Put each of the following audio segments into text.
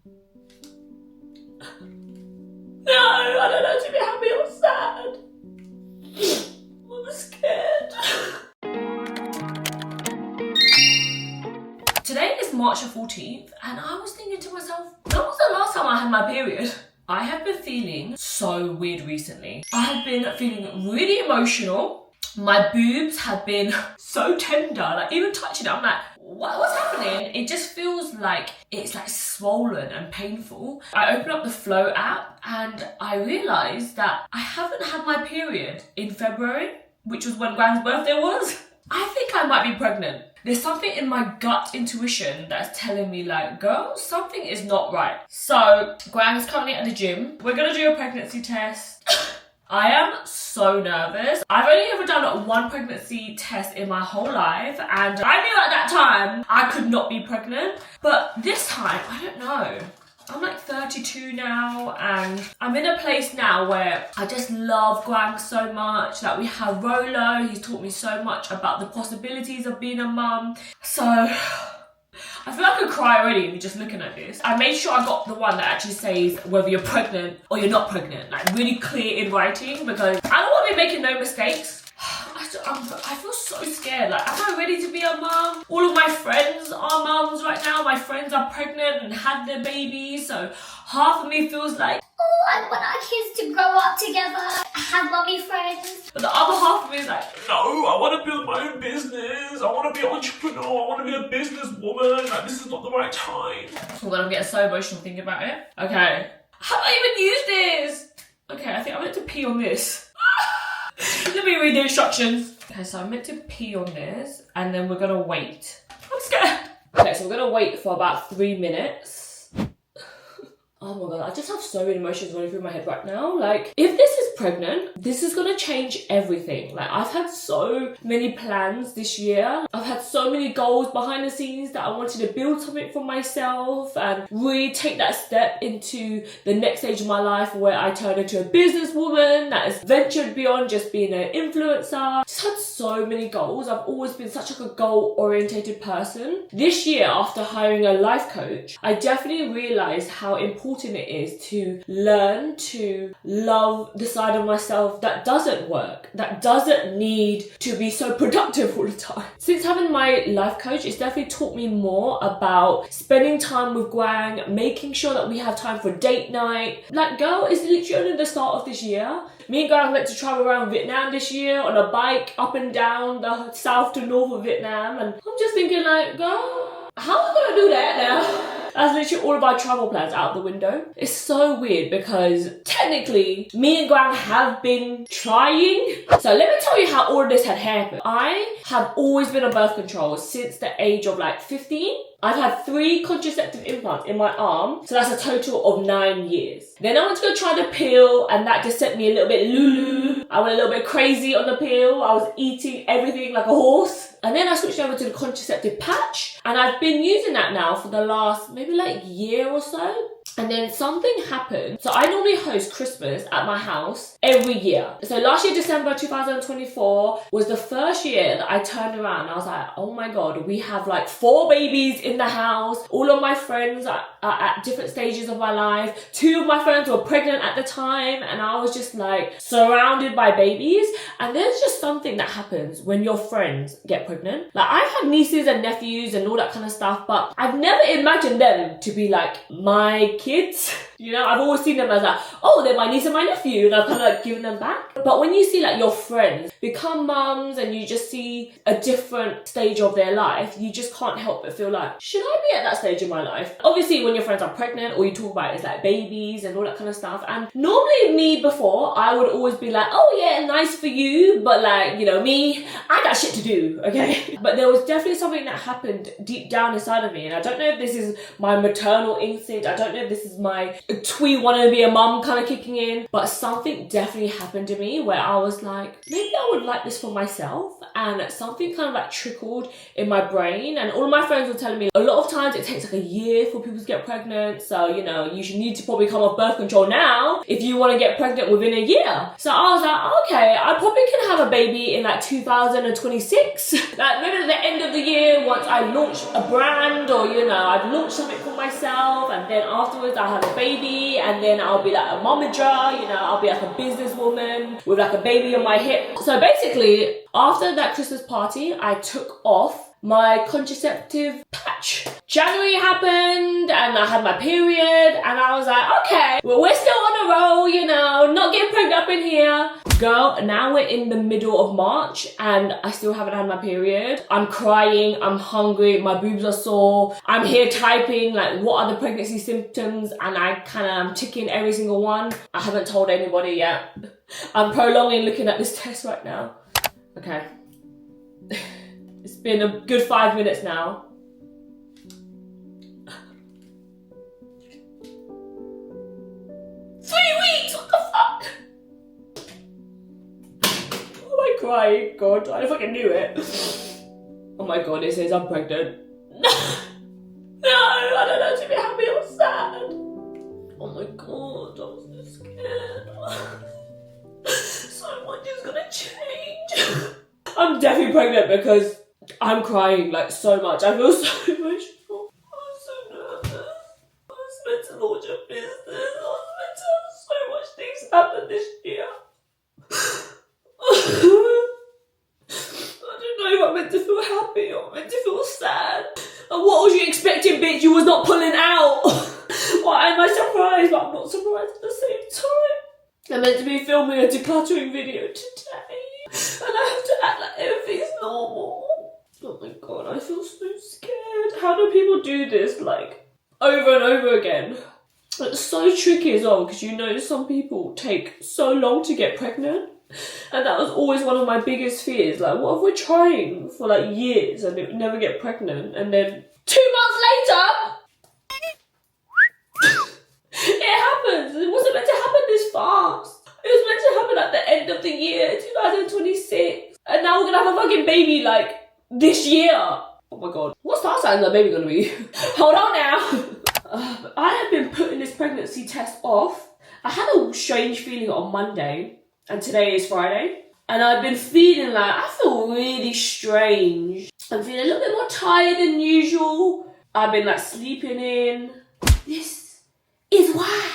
No, I don't know to be happy or sad. I'm scared. Today is March the 14th and I was thinking to myself, when was the last time I had my period? I have been feeling so weird recently. I have been feeling really emotional. My boobs have been so tender, like even touching it, I'm like, what's happening? It just feels like it's like swollen and painful. I opened up the Flow app and I realised that I haven't had my period in February, which was when Quang's birthday was. I think I might be pregnant. There's something in my gut intuition that's telling me like, girl, something is not right. So Quang's currently at the gym. We're gonna do a pregnancy test. I am so nervous. I've only ever done one pregnancy test in my whole life and I knew at that time I could not be pregnant. But this time, I don't know. I'm like 32 now and I'm in a place now where I just love Quang so much. Like we have Rolo, he's taught me so much about the possibilities of being a mum. So I feel like I could cry already just looking at this. I made sure I got the one that actually says whether you're pregnant or you're not pregnant, like really clear in writing because I don't want to be making no mistakes. I feel so scared. Like, am I ready to be a mum? All of my friends are mums right now. My friends are pregnant and had their babies, so half of me feels like, oh, I want our kids to grow up together, have mummy friends. But the other half of me is like, no, I want to build my own business. I want to be an entrepreneur. I want to be a businesswoman. Like, this is not the right time. Oh God, I'm getting so emotional thinking about it. Okay, how do I even use this? Okay, I think I'm meant to pee on this. Let me read the instructions. Okay, so I'm meant to pee on this and then we're gonna wait. I'm scared. Okay, so we're gonna wait for about 3 minutes. Oh my God, I just have so many emotions running through my head right now. Like, if this is pregnant, this is gonna change everything. Like, I've had so many plans this year. I've had so many goals behind the scenes that I wanted to build something for myself and really take that step into the next stage of my life where I turn into a businesswoman that has ventured beyond just being an influencer. Just had so many goals. I've always been such like a goal-orientated person. This year, after hiring a life coach, I definitely realized how important it is to learn to love the side of myself that doesn't work, that doesn't need to be so productive all the time. Since having my life coach, it's definitely taught me more about spending time with Quang, making sure that we have time for date night. Like, girl, it's literally only the start of this year. Me and Quang went to travel around Vietnam this year on a bike up and down the south to north of Vietnam, and I'm just thinking like, girl, how am I gonna do that now? That's literally all of our travel plans out the window. It's so weird because technically me and Quang have been trying. So let me tell you how all of this had happened. I have always been on birth control since the age of like 15. I've had 3 contraceptive implants in my arm, so that's a total of 9 years. Then I went to go try the pill and that just sent me a little bit lulu. I went a little bit crazy on the pill. I was eating everything like a horse. And then I switched over to the contraceptive patch and I've been using that now for the last maybe like year or so. And then something happened. So I normally host Christmas at my house every year. So last year, December 2024 was the first year that I turned around and I was like, oh my God, we have like 4 babies in the house. All of my friends are at different stages of my life. 2 of my friends were pregnant at the time and I was just like surrounded by babies. And there's just something that happens when your friends get pregnant. Like, I've had nieces and nephews and all that kind of stuff, but I've never imagined them to be like my kids. You know, I've always seen them as like, oh, they're my niece and my nephew, and I've kind of like given them back. But when you see like your friends become mums and you just see a different stage of their life, you just can't help but feel like, should I be at that stage in my life? Obviously, when your friends are pregnant, all you talk about is like babies and all that kind of stuff. And normally me before, I would always be like, oh yeah, nice for you. But like, you know, me, I got shit to do, okay? But there was definitely something that happened deep down inside of me. And I don't know if this is my maternal instinct. I don't know if this is my twee wanna be a mum kind of kicking in, but something definitely happened to me where I was like, maybe I would like this for myself. And something kind of like trickled in my brain, and all of my friends were telling me a lot of times it takes like a year for people to get pregnant, so you know, you should need to probably come off birth control now if you want to get pregnant within a year. So I was like, okay, I probably can have a baby in like 2026. Like maybe at the end of the year, once I launch a brand, or you know, I've launched something for myself, and then afterwards I'll have a baby, and then I'll be like a momager, you know, I'll be like a businesswoman with like a baby on my hip. So basically, after that Christmas party, I took off my contraceptive patch. January happened and I had my period and I was like, okay, well, we're still on a roll, you know, not getting pregnant up in here. Girl, now we're in the middle of March and I still haven't had my period. I'm crying, I'm hungry, my boobs are sore. I'm here typing like what are the pregnancy symptoms, and I kind of am ticking every single one. I haven't told anybody yet. I'm prolonging looking at this test right now. Okay. It's been a good 5 minutes now. What the fuck? Oh, am I crying? God, I fucking knew it. Oh my god, it says I'm pregnant. No, I don't know to be happy or sad. Oh my god, I'm so scared. So much is gonna change. I'm definitely pregnant because I'm crying like so much. I feel so emotional. I'm so nervous. I was meant to launch a business. I was meant to have so much things happen this year. I don't know if I'm meant to feel happy or meant to feel sad. And what was you expecting, bitch? You was not pulling out. Why am I surprised? But I'm not surprised at the same time. I'm meant to be filming a decluttering video today. And I have to act like everything's normal. Oh my god, I feel so scared. How do people do this, like, over and over again? It's so tricky as well, because you know some people take so long to get pregnant. And that was always one of my biggest fears. Like, what if we're trying for like years and it never get pregnant, and then 2 months later, it happens. It wasn't meant to happen this fast. It was meant to happen at the end of the year, 2026. And now we're gonna have a fucking baby, like, this year. Oh my god. What star sign is that baby gonna be? Hold on now. I have been putting this pregnancy test off. I had a strange feeling on Monday, and today is Friday. And I've been feeling like, I feel really strange. I'm feeling a little bit more tired than usual. I've been like sleeping in. This is why.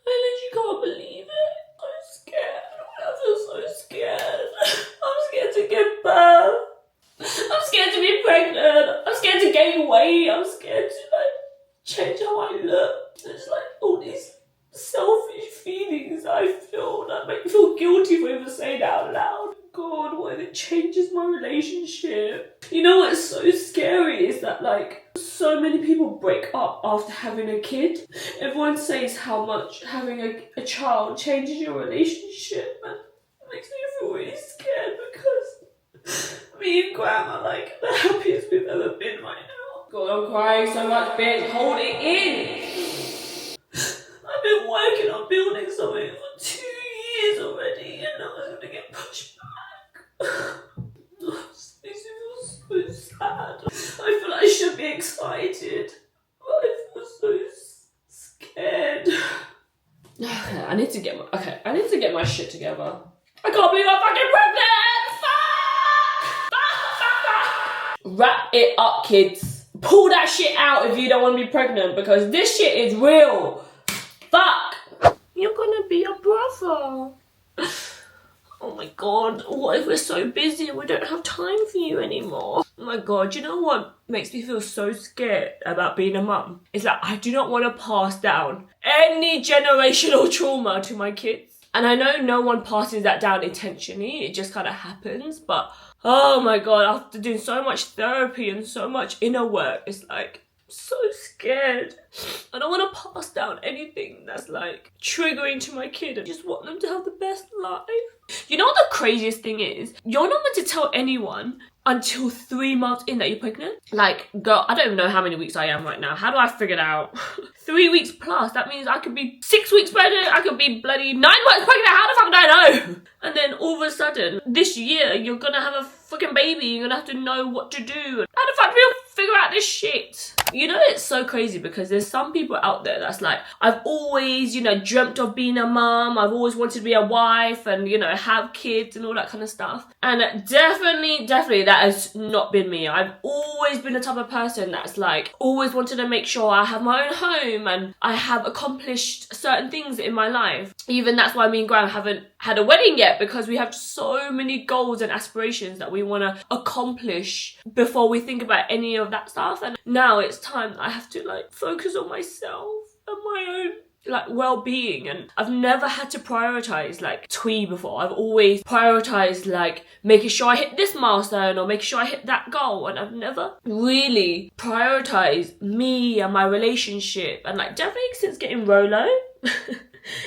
I literally can't believe it. I'm scared. I feel so scared. I'm scared to give birth. I'm scared to be pregnant. I'm scared to gain weight. I'm scared to like change how I look. There's like all these selfish feelings I feel that make me feel guilty for even saying it out loud. God, what if it changes my relationship? You know what's so scary is that like so many people break up after having a kid. Everyone says how much having a child changes your relationship, and it makes me feel really scared because me and Quang are like the happiest we've ever been right now. God, I'm crying so much, bitch. Hold it in. I've been working on building something for 2 years already, and now it's gonna get pushed back. This makes me feel so sad. I feel like I should be excited, but I feel so scared. Okay, I need to get my shit together. I can't believe I'm fucking pregnant! Fuck! Wrap it up, kids. Pull that shit out if you don't want to be pregnant, because this shit is real. Fuck! You're gonna be a brother. Oh my god, what if we're so busy and we don't have time for you anymore? Oh my god, you know what makes me feel so scared about being a mum? Is that I do not want to pass down any generational trauma to my kids. And I know no one passes that down intentionally, it just kind of happens, but oh my god, after doing so much therapy and so much inner work, it's like, so scared. I don't want to pass down anything that's like triggering to my kid. I just want them to have the best life. You know what the craziest thing is? You're not meant to tell anyone until 3 months in that you're pregnant. Like, girl, I don't even know how many weeks I am right now. How do I figure it out? 3 weeks plus. That means I could be 6 weeks pregnant. I could be bloody 9 months pregnant. How the fuck do I know? And then all of a sudden, this year, you're gonna have a fucking baby. You're gonna have to know what to do. How the fuck do you figure out this shit. You know, it's so crazy because there's some people out there that's like, I've always, you know, dreamt of being a mom. I've always wanted to be a wife and, you know, have kids and all that kind of stuff. And definitely that has not been me. I've always been the type of person that's like, always wanted to make sure I have my own home and I have accomplished certain things in my life. Even that's why me and Graham haven't had a wedding yet, because we have so many goals and aspirations that we want to accomplish before we think about any of that stuff. And now it's time that I have to like focus on myself and my own like well-being. And I've never had to prioritize like XThuyLe before. I've always prioritized like making sure I hit this milestone or making sure I hit that goal, and I've never really prioritized me and my relationship. And like definitely since getting Rolo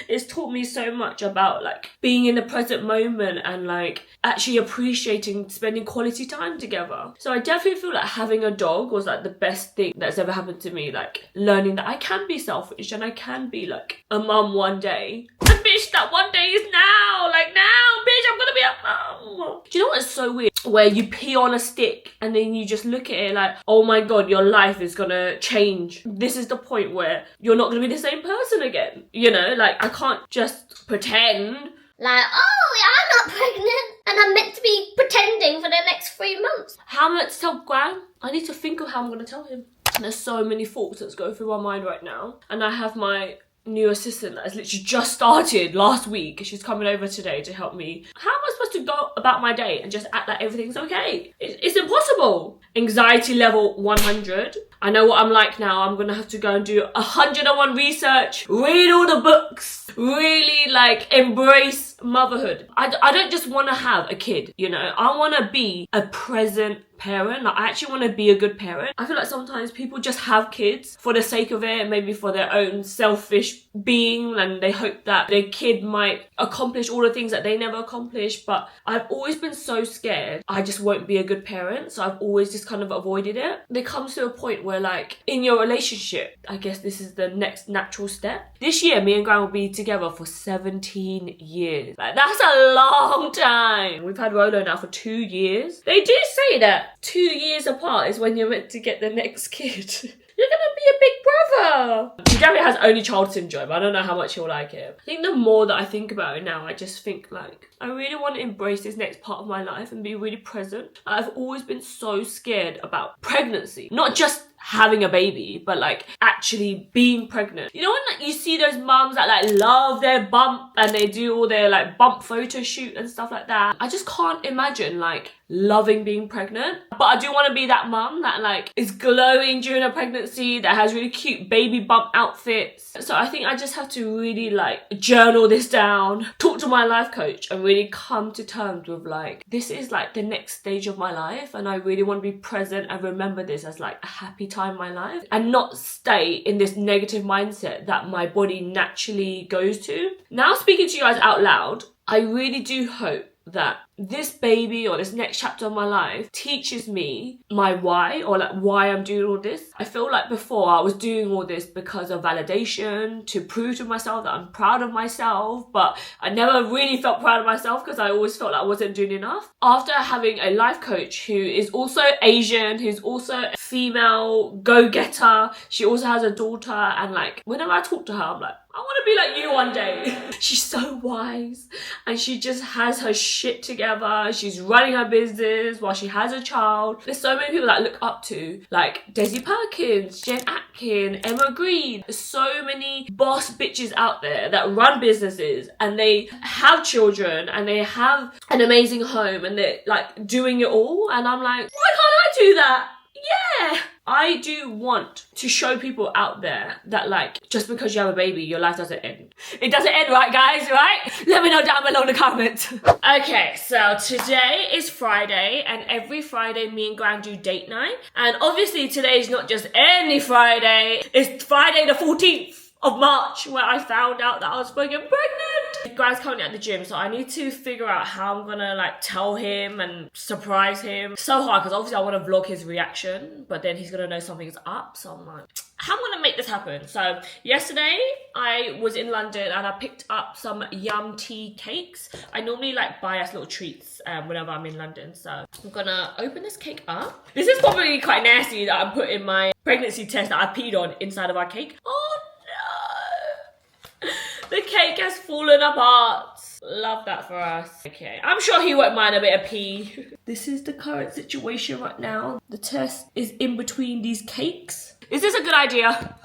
it's taught me so much about like being in the present moment and like actually appreciating spending quality time together. So I definitely feel like having a dog was like the best thing that's ever happened to me, like learning that I can be selfish and I can be like a mum one day. And bitch, that one day is now. Like now, bitch, I'm gonna be a mum. Do you know what's so weird? Where you pee on a stick and then you just look at it like, oh my god, your life is gonna change. This is the point where you're not gonna be the same person again. You know, like I can't just pretend. Like, oh, I'm not pregnant and I'm meant to be pretending for the next 3 months. How am I meant to tell Quang? I need to think of how I'm gonna tell him. There's so many thoughts that's going through my mind right now. And I have my new assistant that has literally just started last week. She's coming over today to help me. How am I supposed to go about my day and just act like everything's okay? It's impossible. Anxiety level 100. I know what I'm like now. I'm gonna have to go and do 101 research, read all the books, really like embrace motherhood. I don't just want to have a kid, you know. I want to be a present parent. Like, I actually want to be a good parent. I feel like sometimes people just have kids for the sake of it, maybe for their own selfish being, and they hope that their kid might accomplish all the things that they never accomplished. But I've always been so scared I just won't be a good parent, so I've always just kind of avoided it. There comes to a point where like in your relationship, I guess this is the next natural step. This year me and Graham will be together for 17 years. Like that's a long time. We've had Rolo now for 2 years. They do say that 2 years apart is when you're meant to get the next kid. You're gonna be a big brother. Gary has only child syndrome. I don't know how much he'll like it. I think the more that I think about it now, I just think like, I really want to embrace this next part of my life and be really present. I've always been so scared about pregnancy. Not just having a baby, but like actually being pregnant. You know when like you see those mums that like love their bump and they do all their like bump photo shoot and stuff like that? I just can't imagine like loving being pregnant. But I do want to be that mum that like is glowing during a pregnancy, that has really cute baby bump outfits. So I think I just have to really like journal this down, talk to my life coach and really come to terms with like, this is like the next stage of my life and I really want to be present and remember this as like a happy time in my life and not stay in this negative mindset that my body naturally goes to. Now speaking to you guys out loud, I really do hope that this baby or this next chapter of my life teaches me my why, or like why I'm doing all this. I feel like before I was doing all this because of validation, to prove to myself that I'm proud of myself, but I never really felt proud of myself because I always felt like I wasn't doing enough. After having a life coach who is also Asian, who's also a female go-getter, she also has a daughter, and like whenever I talk to her I'm like, I want to be like you one day. She's so wise and she just has her shit together. She's running her business while she has a child. There's so many people that I look up to, like Daisy Perkins, Jen Atkin, Emma Green. There's so many boss bitches out there that run businesses and they have children and they have an amazing home and they're like doing it all. And I'm like, why can't I do that? Yeah, I do want to show people out there that like, just because you have a baby, your life doesn't end. It doesn't end, right guys, right? Let me know down below in the comments. Okay, so today is Friday and every Friday me and Gran do date night. And obviously today is not just any Friday, it's Friday the 14th of March where I found out that I was fucking pregnant. Guy's currently at the gym, so I need to figure out how I'm gonna like tell him and surprise him. So hard because obviously I want to vlog his reaction, but then he's gonna know something's up. So I'm like, how am I gonna make this happen? So yesterday I was in London and I picked up some yum tea cakes. I normally like buy us little treats whenever I'm in London. So I'm gonna open this cake up. This is probably quite nasty that I'm putting my pregnancy test that I peed on inside of our cake. Oh no! The cake has fallen apart. Love that for us. Okay, I'm sure he won't mind a bit of pee. This is the current situation right now. The test is in between these cakes. Is this a good idea?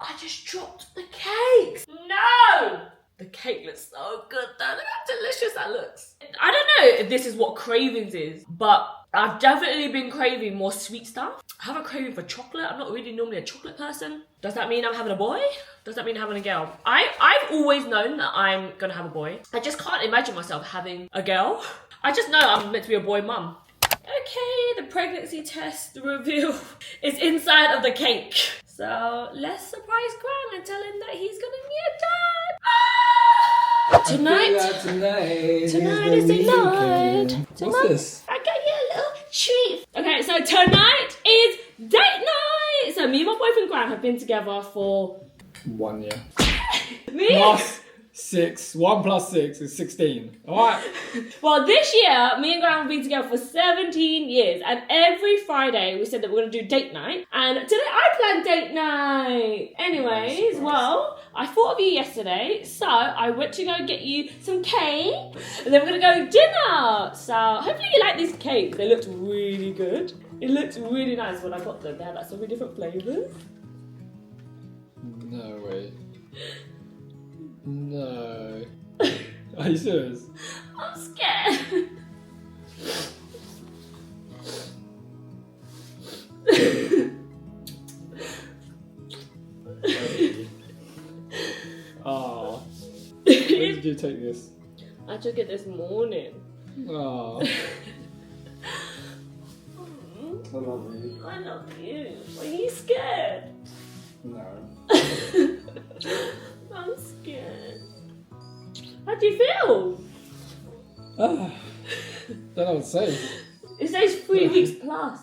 I just dropped the cakes. No! The cake looks so good though. Look how delicious that looks. I don't know if this is what cravings is, but I've definitely been craving more sweet stuff. I have a craving for chocolate. I'm not really normally a chocolate person. Does that mean I'm having a boy? Does that mean having a girl? I've always known that I'm gonna have a boy. I just can't imagine myself having a girl. I just know I'm meant to be a boy mum. Okay, the pregnancy test reveal is inside of the cake. So let's surprise Quang and tell him that he's gonna be a dad. Tonight is the night. What's this? I got you a little treat. Okay, so tonight is date night. So me and my boyfriend Quang have been together for 1 year. me. Plus 6. 1 plus 6 is 16. Alright. Well, this year, me and Quang have been together for 17 years. And every Friday, we said that we're going to do date night. And today, I planned date night. Anyways, well, I thought of you yesterday. So, I went to go get you some cake. And then we're going to go dinner. So, hopefully you like these cakes. They looked really good. It looked really nice when I got them. They had like so many different flavours. No way. No. Are you serious? I'm scared. Oh. When did you take this? I took it this morning. Oh. I love you. I love you. Are you scared? No. I'm scared. How do you feel? Don't know what to say. It says 3 weeks plus.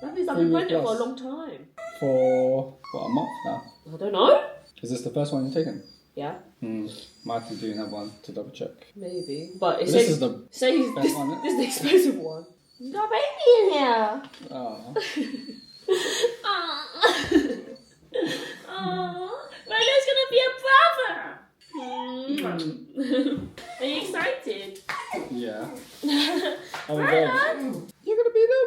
That means I've been 3 weeks pregnant for a plus. long time. For, what, a month now? I don't know. Is this the first one you've taken? Yeah, Might have to do another one to double check. maybe. But it But says this is the says best this, one, isn't it? this is the expensive one. Got a baby in here. Oh. Oh, Rolo's gonna be a brother. Are you excited? Yeah. Oh my god. You're gonna be the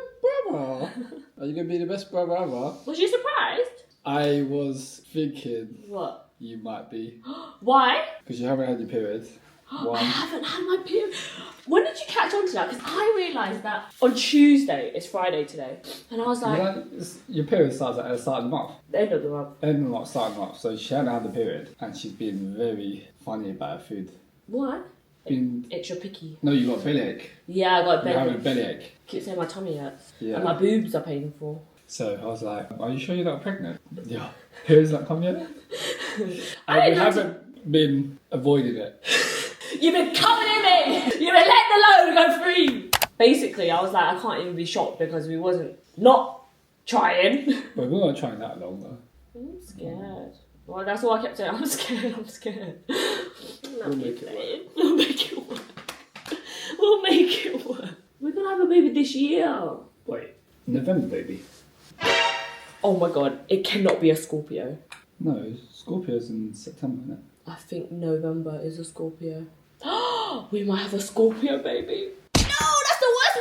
brother. Are you gonna be the best brother ever? Was you surprised? I was thinking What? you might be. Why? Because you haven't had your period. I One. haven't had my period. When did you catch on to that? Because I realised that on Tuesday, it's Friday today, and I was You like, know, your period starts at the start of the month. the end of the month. End of the month, start of the month. So she hadn't had the period and she's been very funny about her food. What? Been... Extra picky. No, you got bellyache. Yeah, I got You're having belly. bellyache. Keep saying my tummy hurts. Yeah. And my boobs are painful. So I was like, are you sure you're not pregnant? Yeah. Period's not come yet? I And we didn't know haven't been avoiding it. You've been coming in me! You've been letting the load go free! Basically, I was like, I can't even be shocked because we wasn't not trying. But we're not trying that long though. I'm scared. Well, that's all I kept saying. I'm scared, I'm scared. We'll make it work. We'll make it work. We'll make it work. We're gonna have a baby this year. Wait, November baby? Oh my god, it cannot be a Scorpio. No, Scorpio's in September, isn't it? I think November is a Scorpio. We might have a Scorpio baby. No, that's the worst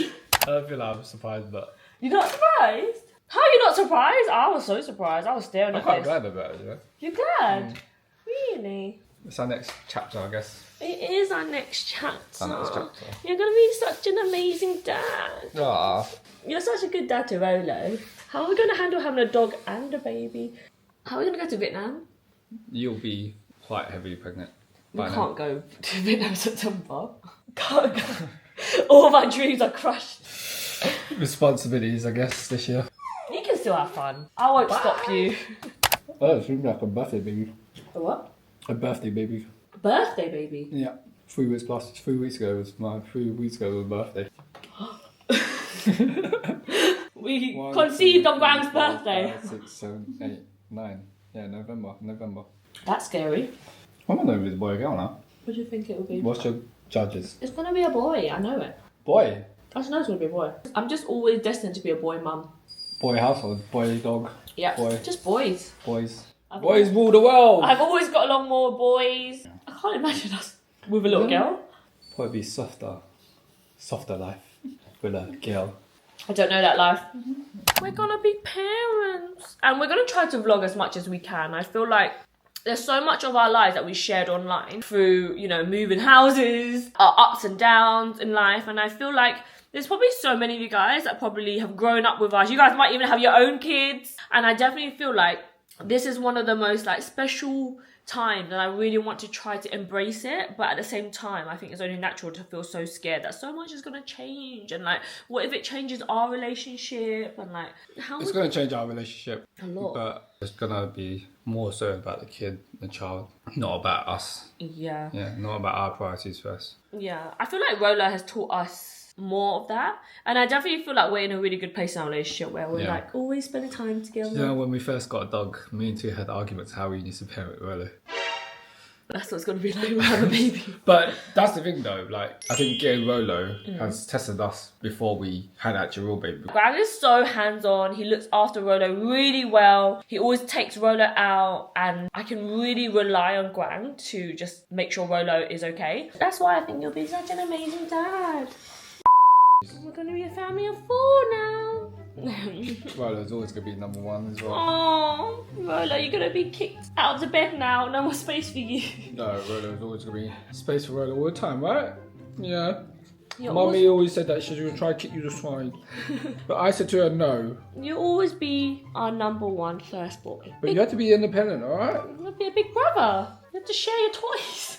one! I don't feel like I'm surprised, but You're not surprised? How are you not surprised? I was so surprised. I was staring I'm at quite this. glad about it, you know? You're glad? Really? It's our next chapter, I guess. It is our next chapter. Our next chapter. You're gonna be such an amazing dad. Ah. You're such a good dad to Rolo. How are we gonna handle having a dog and a baby? How are we gonna go to Vietnam? You'll be quite heavily pregnant. We by can't go to Vietnam in September. Can't go. All my dreams are crushed. now. Responsibilities, I guess, this year. You can still have fun. I won't stop you. Oh, it seems like a birthday baby. A what? A birthday baby. Birthday baby. Yeah. 3 weeks plus. 3 weeks ago was my 3 weeks ago was birthday. We 1, conceived 2, on Quang's 3, 4, birthday. 5, 6, 7, 8, 9. Yeah, November. That's scary. I don't know if it's a boy or girl now. What do you think it will be? What's your judges? It's gonna be a boy. I know it. Boy. I just know it's gonna be a boy. I'm just always destined to be a boy mum. Boy household. Boy dog. Yeah. Boy. Just boys. Boys. I've Boys rule the world. I've always got along more with boys. I can't imagine us with a little girl. Probably softer life with a girl. I don't know that life. We're gonna be parents. And we're gonna try to vlog as much as we can. I feel like there's so much of our lives that we shared online through, you know, moving houses, our ups and downs in life. And I feel like there's probably so many of you guys that probably have grown up with us. You guys might even have your own kids. And I definitely feel like this is one of the most like special times, and I really want to try to embrace it, but at the same time I think it's only natural to feel so scared that so much is going to change, and like what if it changes our relationship, and like how It's going to change our relationship a lot. But it's going to be more so about the kid, the child, not about us. Yeah, Not about our priorities first. I feel like Roller has taught us more of that, and I definitely feel like we're in a really good place in our relationship where we're like always spending time together. You know, when we first got a dog, me and Tia had arguments how we used to parent Rollo. That's what it's going to be like when we have a baby. But that's the thing though, like I think getting Rollo has tested us before we had actual real baby. Quang is so hands-on. He looks after Rollo really well. He always takes Rollo out, and I can really rely on Quang to just make sure Rollo is okay. That's why I think you'll be such an amazing dad. We're going to be a family of 4 now. Rollo's always going to be number 1 as well. Oh, Rollo, you're going to be kicked out of the bed now. No more space for you. No, Rollo's always going to be space for Rollo all the time, right? Yeah. You're Mummy always said that she was going to try to kick you to swine. But I said to her, no. You'll always be our number 1 first boy. But you have to be independent, alright? You'll be a big brother. You have to share your toys.